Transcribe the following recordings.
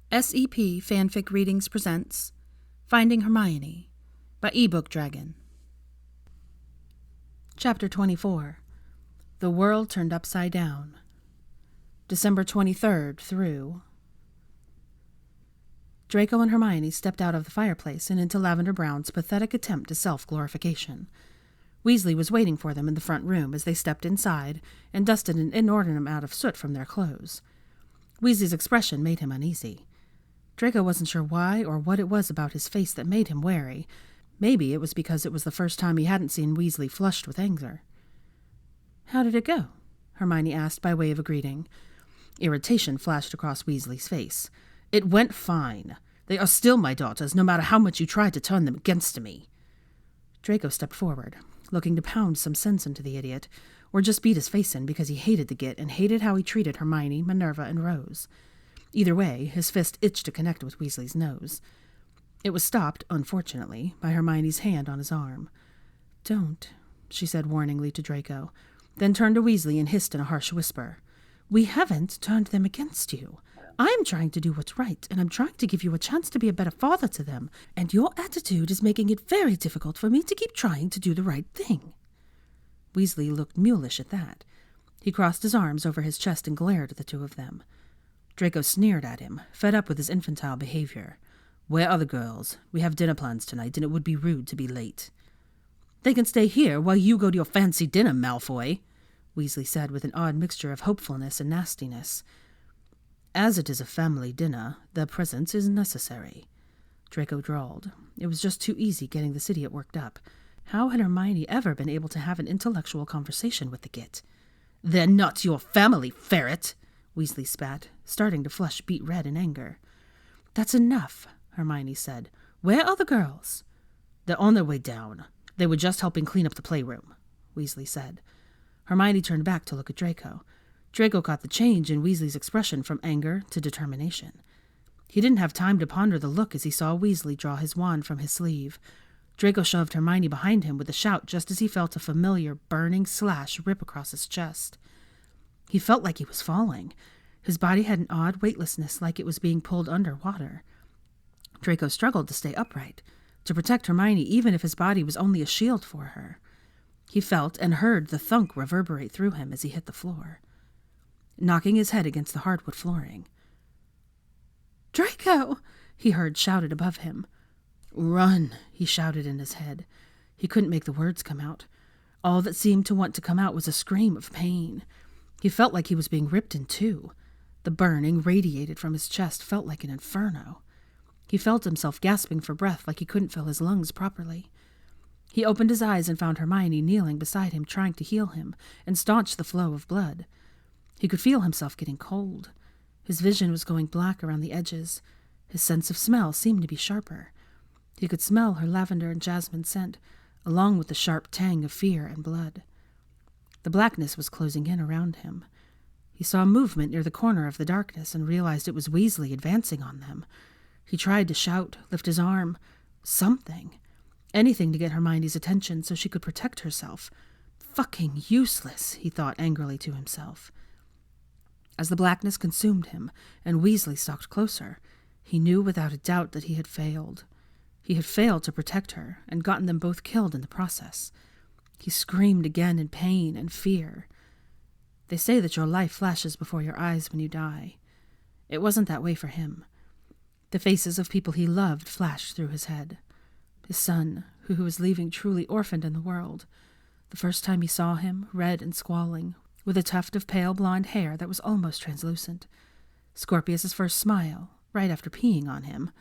SEP Fanfic Readings presents Finding Hermione by ebookdragon. Chapter 24. The World Turned Upside Down. December 23rd through... Draco and Hermione stepped out of the fireplace and into Lavender Brown's pathetic attempt at self-glorification. Weasley was waiting for them in the front room as they stepped inside and dusted an inordinate amount of soot from their clothes. Weasley's expression made him uneasy. Draco wasn't sure why or what it was about his face that made him wary. Maybe it was because it was the first time he hadn't seen Weasley flushed with anger. "How did it go?" Hermione asked by way of a greeting. Irritation flashed across Weasley's face. "It went fine. They are still my daughters, no matter how much you try to turn them against me." Draco stepped forward, looking to pound some sense into the idiot, or just beat his face in because he hated the git and hated how he treated Hermione, Minerva, and Rose. Either way, his fist itched to connect with Weasley's nose. It was stopped, unfortunately, by Hermione's hand on his arm. "Don't," she said warningly to Draco, then turned to Weasley and hissed in a harsh whisper. "We haven't turned them against you. I'm trying to do what's right, and I'm trying to give you a chance to be a better father to them, and your attitude is making it very difficult for me to keep trying to do the right thing." Weasley looked mulish at that. He crossed his arms over his chest and glared at the two of them. Draco sneered at him, fed up with his infantile behavior. "Where are the girls? We have dinner plans tonight, and it would be rude to be late." "They can stay here while you go to your fancy dinner, Malfoy," Weasley said with an odd mixture of hopefulness and nastiness. "As it is a family dinner, their presence is necessary," Draco drawled. It was just too easy getting this idiot worked up. How had Hermione ever been able to have an intellectual conversation with the git? "They're not your family, ferret!" Weasley spat, starting to flush beet red in anger. "That's enough," Hermione said. "Where are the girls?" "They're on their way down. They were just helping clean up the playroom," Weasley said. Hermione turned back to look at Draco. Draco caught the change in Weasley's expression from anger to determination. He didn't have time to ponder the look as he saw Weasley draw his wand from his sleeve. Draco shoved Hermione behind him with a shout just as he felt a familiar, burning slash rip across his chest. He felt like he was falling. His body had an odd weightlessness, like it was being pulled under water. Draco struggled to stay upright, to protect Hermione even if his body was only a shield for her. He felt and heard the thunk reverberate through him as he hit the floor, knocking his head against the hardwood flooring. "Draco!" he heard shouted above him. "Run!" he shouted in his head. He couldn't make the words come out. All that seemed to want to come out was a scream of pain. He felt like he was being ripped in two. The burning radiated from his chest felt like an inferno. He felt himself gasping for breath like he couldn't fill his lungs properly. He opened his eyes and found Hermione kneeling beside him trying to heal him and staunch the flow of blood. He could feel himself getting cold. His vision was going black around the edges. His sense of smell seemed to be sharper. He could smell her lavender and jasmine scent, along with the sharp tang of fear and blood. The blackness was closing in around him. He saw movement near the corner of the darkness and realized it was Weasley advancing on them. He tried to shout, lift his arm, something. Anything to get Hermione's attention so she could protect herself. Fucking useless, he thought angrily to himself. As the blackness consumed him and Weasley stalked closer, he knew without a doubt that he had failed. He had failed to protect her and gotten them both killed in the process. He screamed again in pain and fear. They say that your life flashes before your eyes when you die. It wasn't that way for him. The faces of people he loved flashed through his head. His son, who was leaving truly orphaned in the world. The first time he saw him, red and squalling, with a tuft of pale blonde hair that was almost translucent. Scorpius's first smile, right after peeing on him.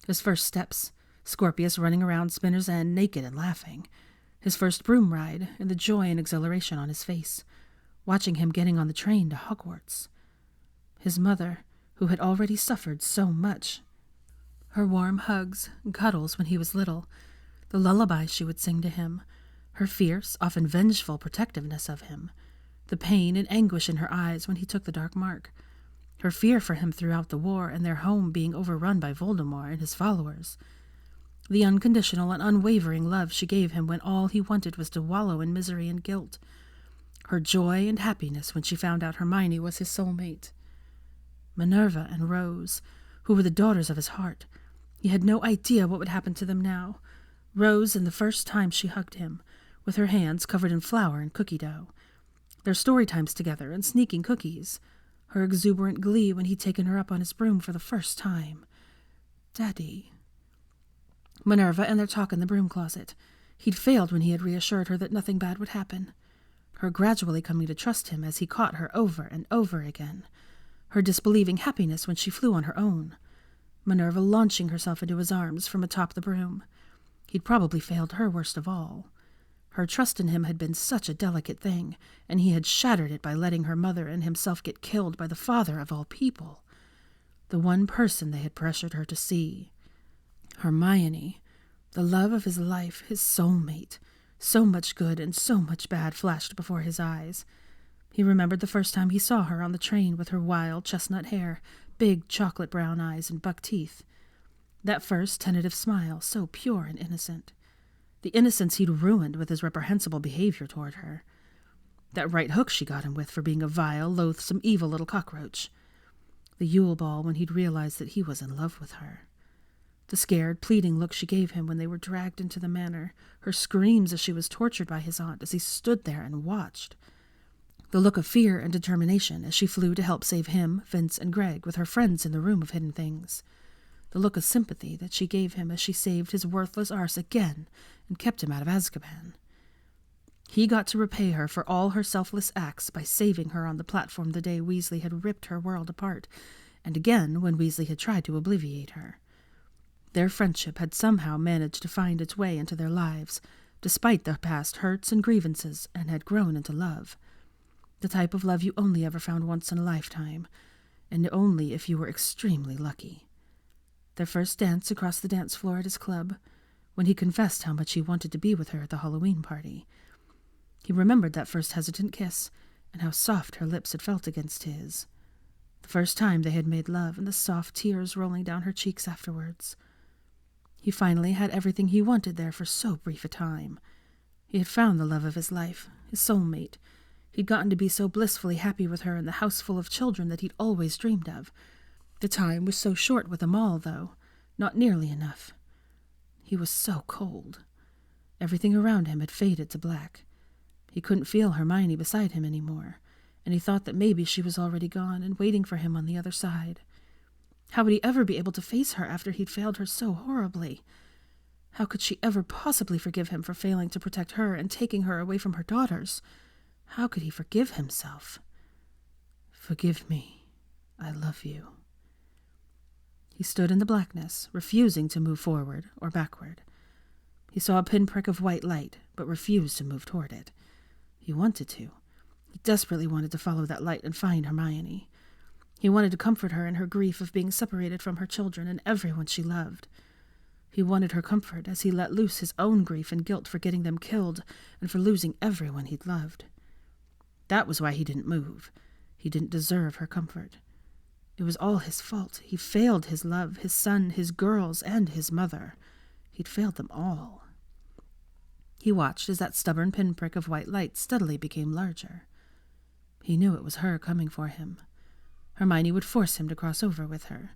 His first steps, Scorpius running around Spinner's End naked and laughing. His first broom ride, and the joy and exhilaration on his face, watching him getting on the train to Hogwarts. His mother, who had already suffered so much. Her warm hugs and cuddles when he was little, the lullabies she would sing to him, her fierce, often vengeful protectiveness of him, the pain and anguish in her eyes when he took the dark mark, her fear for him throughout the war and their home being overrun by Voldemort and his followers, the unconditional and unwavering love she gave him when all he wanted was to wallow in misery and guilt, her joy and happiness when she found out Hermione was his soulmate. Minerva and Rose, who were the daughters of his heart. He had no idea what would happen to them now. Rose, in the first time she hugged him, with her hands covered in flour and cookie dough. Their story times together and sneaking cookies. Her exuberant glee when he'd taken her up on his broom for the first time. Daddy. Minerva and their talk in the broom closet. He'd failed when he had reassured her that nothing bad would happen. Her gradually coming to trust him as he caught her over and over again. Her disbelieving happiness when she flew on her own. Minerva launching herself into his arms from atop the broom. He'd probably failed her worst of all. Her trust in him had been such a delicate thing, and he had shattered it by letting her mother and himself get killed by the father of all people. The one person they had pressured her to see. Hermione, the love of his life, his soulmate. So much good and so much bad flashed before his eyes. He remembered the first time he saw her on the train with her wild chestnut hair, big chocolate brown eyes, and buck teeth. That first tentative smile, so pure and innocent. The innocence he'd ruined with his reprehensible behavior toward her. That right hook she got him with for being a vile, loathsome, evil little cockroach. The Yule Ball when he'd realized that he was in love with her. The scared, pleading look she gave him when they were dragged into the manor. Her screams as she was tortured by his aunt as he stood there and watched. The look of fear and determination as she flew to help save him, Vince, and Greg with her friends in the room of hidden things. The look of sympathy that she gave him as she saved his worthless arse again and kept him out of Azkaban. He got to repay her for all her selfless acts by saving her on the platform the day Weasley had ripped her world apart, and again when Weasley had tried to obliviate her. Their friendship had somehow managed to find its way into their lives, despite their past hurts and grievances, and had grown into love. The type of love you only ever found once in a lifetime, and only if you were extremely lucky. Their first dance across the dance floor at his club, when he confessed how much he wanted to be with her at the Halloween party. He remembered that first hesitant kiss, and how soft her lips had felt against his. The first time they had made love, and the soft tears rolling down her cheeks afterwards. He finally had everything he wanted there for so brief a time. He had found the love of his life, his soulmate. He'd gotten to be so blissfully happy with her in the house full of children that he'd always dreamed of. The time was so short with them all, though. Not nearly enough. He was so cold. Everything around him had faded to black. He couldn't feel Hermione beside him anymore, and he thought that maybe she was already gone and waiting for him on the other side. How would he ever be able to face her after he'd failed her so horribly? How could she ever possibly forgive him for failing to protect her and taking her away from her daughters? How could he forgive himself? Forgive me. I love you. He stood in the blackness, refusing to move forward or backward. He saw a pinprick of white light, but refused to move toward it. He wanted to. He desperately wanted to follow that light and find Hermione. He wanted to comfort her in her grief of being separated from her children and everyone she loved. He wanted her comfort as he let loose his own grief and guilt for getting them killed and for losing everyone he'd loved. That was why he didn't move. He didn't deserve her comfort. It was all his fault. He failed his love, his son, his girls, and his mother. He'd failed them all. He watched as that stubborn pinprick of white light steadily became larger. He knew it was her coming for him. Hermione would force him to cross over with her.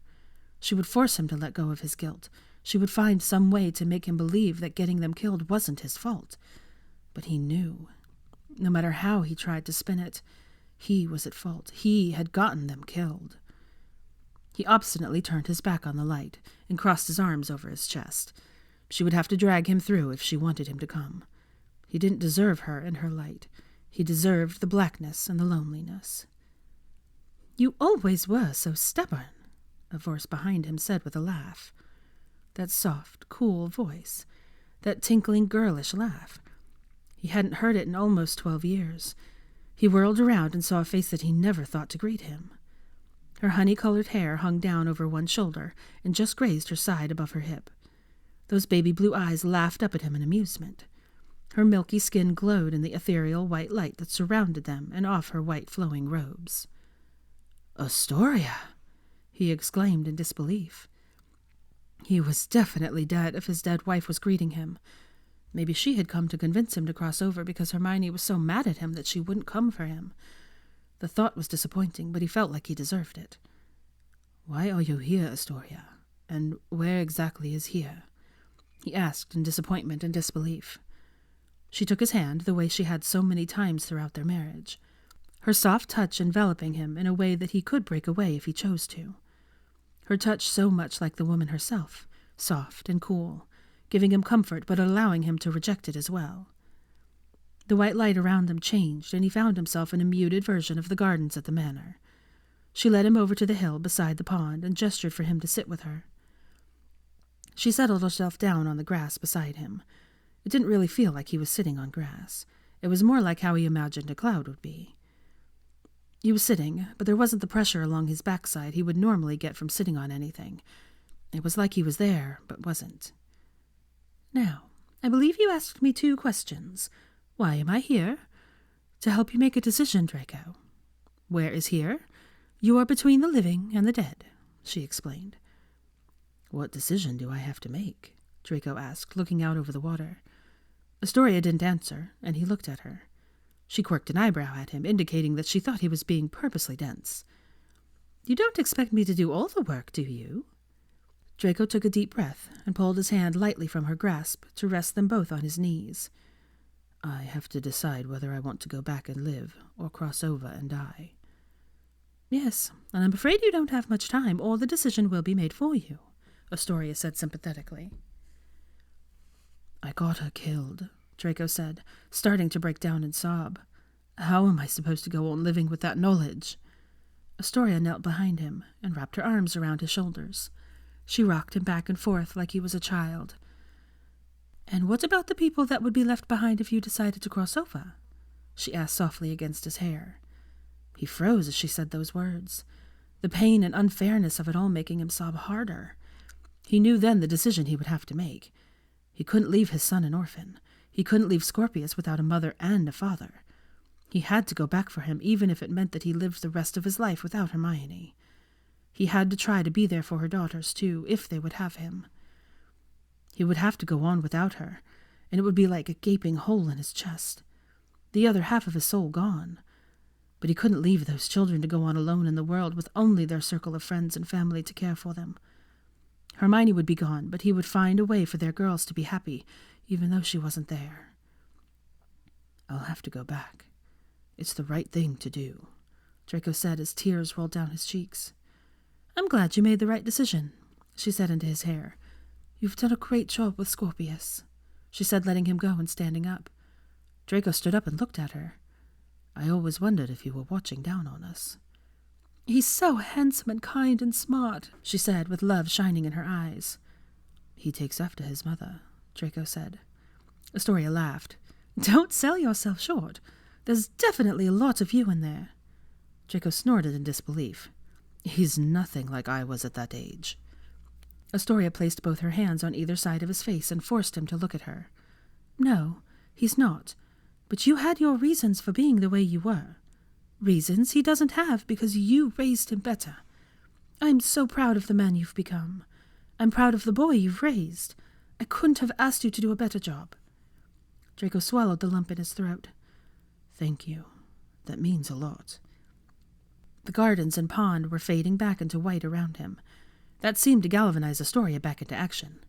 She would force him to let go of his guilt. She would find some way to make him believe that getting them killed wasn't his fault. But he knew. No matter how he tried to spin it, he was at fault. He had gotten them killed. He obstinately turned his back on the light and crossed his arms over his chest. She would have to drag him through if she wanted him to come. He didn't deserve her and her light. He deserved the blackness and the loneliness. "You always were so stubborn," a voice behind him said with a laugh. That soft, cool voice. That tinkling, girlish laugh. He hadn't heard it in almost 12 years. He whirled around and saw a face that he never thought to greet him. Her honey-colored hair hung down over one shoulder and just grazed her side above her hip. Those baby blue eyes laughed up at him in amusement. Her milky skin glowed in the ethereal white light that surrounded them and off her white flowing robes. "Astoria!" he exclaimed in disbelief. He was definitely dead if his dead wife was greeting him. Maybe she had come to convince him to cross over because Hermione was so mad at him that she wouldn't come for him. The thought was disappointing, but he felt like he deserved it. "Why are you here, Astoria? And where exactly is here?" he asked in disappointment and disbelief. She took his hand the way she had so many times throughout their marriage, her soft touch enveloping him in a way that he could break away if he chose to. Her touch so much like the woman herself, soft and cool, giving him comfort but allowing him to reject it as well. The white light around them changed, and he found himself in a muted version of the gardens at the manor. She led him over to the hill beside the pond and gestured for him to sit with her. She settled herself down on the grass beside him. It didn't really feel like he was sitting on grass. It was more like how he imagined a cloud would be. He was sitting, but there wasn't the pressure along his backside he would normally get from sitting on anything. It was like he was there, but wasn't. "Now, I believe you asked me 2 questions. Why am I here? To help you make a decision, Draco. Where is here? You are between the living and the dead," she explained. "What decision do I have to make?" Draco asked, looking out over the water. Astoria didn't answer, and he looked at her. She quirked an eyebrow at him, indicating that she thought he was being purposely dense. "You don't expect me to do all the work, do you?" Draco took a deep breath and pulled his hand lightly from her grasp to rest them both on his knees. "I have to decide whether I want to go back and live or cross over and die." "Yes, and I'm afraid you don't have much time, or the decision will be made for you," Astoria said sympathetically. "I got her killed," Draco said, starting to break down and sob. "How am I supposed to go on living with that knowledge?" Astoria knelt behind him and wrapped her arms around his shoulders. She rocked him back and forth like he was a child. "And what about the people that would be left behind if you decided to cross over?" she asked softly against his hair. He froze as she said those words, the pain and unfairness of it all making him sob harder. He knew then the decision he would have to make. He couldn't leave his son an orphan. He couldn't leave Scorpius without a mother and a father. He had to go back for him, even if it meant that he lived the rest of his life without Hermione. He had to try to be there for her daughters, too, if they would have him. He would have to go on without her, and it would be like a gaping hole in his chest. The other half of his soul gone. But he couldn't leave those children to go on alone in the world with only their circle of friends and family to care for them. Hermione would be gone, but he would find a way for their girls to be happy, even though she wasn't there. "I'll have to go back. It's the right thing to do," Draco said as tears rolled down his cheeks. "I'm glad you made the right decision," she said into his hair. "You've done a great job with Scorpius," she said, letting him go and standing up. Draco stood up and looked at her. "I always wondered if you were watching down on us." "He's so handsome and kind and smart," she said, with love shining in her eyes. "He takes after his mother," Draco said. Astoria laughed. "Don't sell yourself short. There's definitely a lot of you in there." Draco snorted in disbelief. "He's nothing like I was at that age." Astoria placed both her hands on either side of his face and forced him to look at her. "No, he's not. But you had your reasons for being the way you were. Reasons he doesn't have because you raised him better. I'm so proud of the man you've become. I'm proud of the boy you've raised. I couldn't have asked you to do a better job." Draco swallowed the lump in his throat. "Thank you. That means a lot." The gardens and pond were fading back into white around him. That seemed to galvanize Astoria back into action.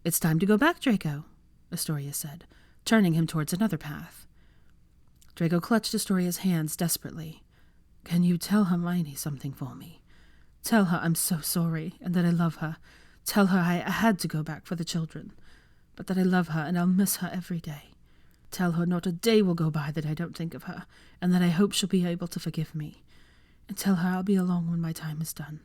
"It's time to go back, Draco," Astoria said, turning him towards another path. Draco clutched Astoria's hands desperately. "Can you tell Hermione something for me? Tell her I'm so sorry and that I love her. Tell her I had to go back for the children, but that I love her and I'll miss her every day. Tell her not a day will go by that I don't think of her, and that I hope she'll be able to forgive me. And tell her I'll be along when my time is done."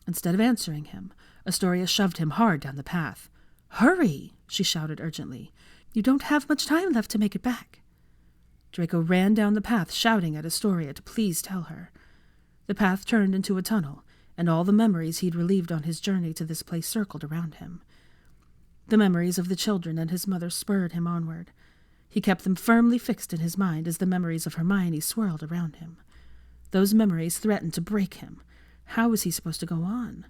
Instead of answering him, Astoria shoved him hard down the path. "Hurry!" she shouted urgently. "You don't have much time left to make it back." Draco ran down the path, shouting at Astoria to please tell her. The path turned into a tunnel, and all the memories he'd relieved on his journey to this place circled around him. The memories of the children and his mother spurred him onward. He kept them firmly fixed in his mind as the memories of Hermione swirled around him. Those memories threatened to break him. How was he supposed to go on?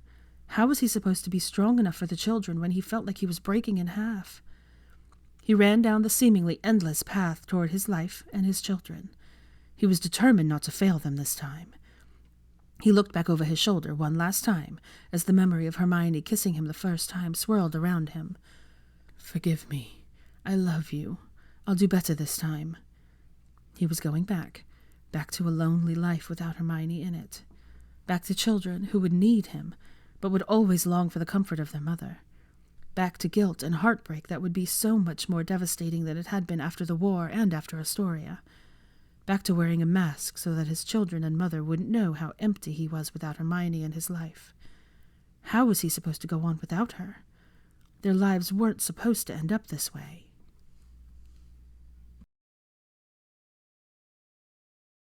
How was he supposed to be strong enough for the children when he felt like he was breaking in half? He ran down the seemingly endless path toward his life and his children. He was determined not to fail them this time. He looked back over his shoulder one last time as the memory of Hermione kissing him the first time swirled around him. "Forgive me. I love you. I'll do better this time." He was going back to a lonely life without Hermione in it. Back to children who would need him, but would always long for the comfort of their mother. Back to guilt and heartbreak that would be so much more devastating than it had been after the war and after Astoria. Back to wearing a mask so that his children and mother wouldn't know how empty he was without Hermione in his life. How was he supposed to go on without her? Their lives weren't supposed to end up this way.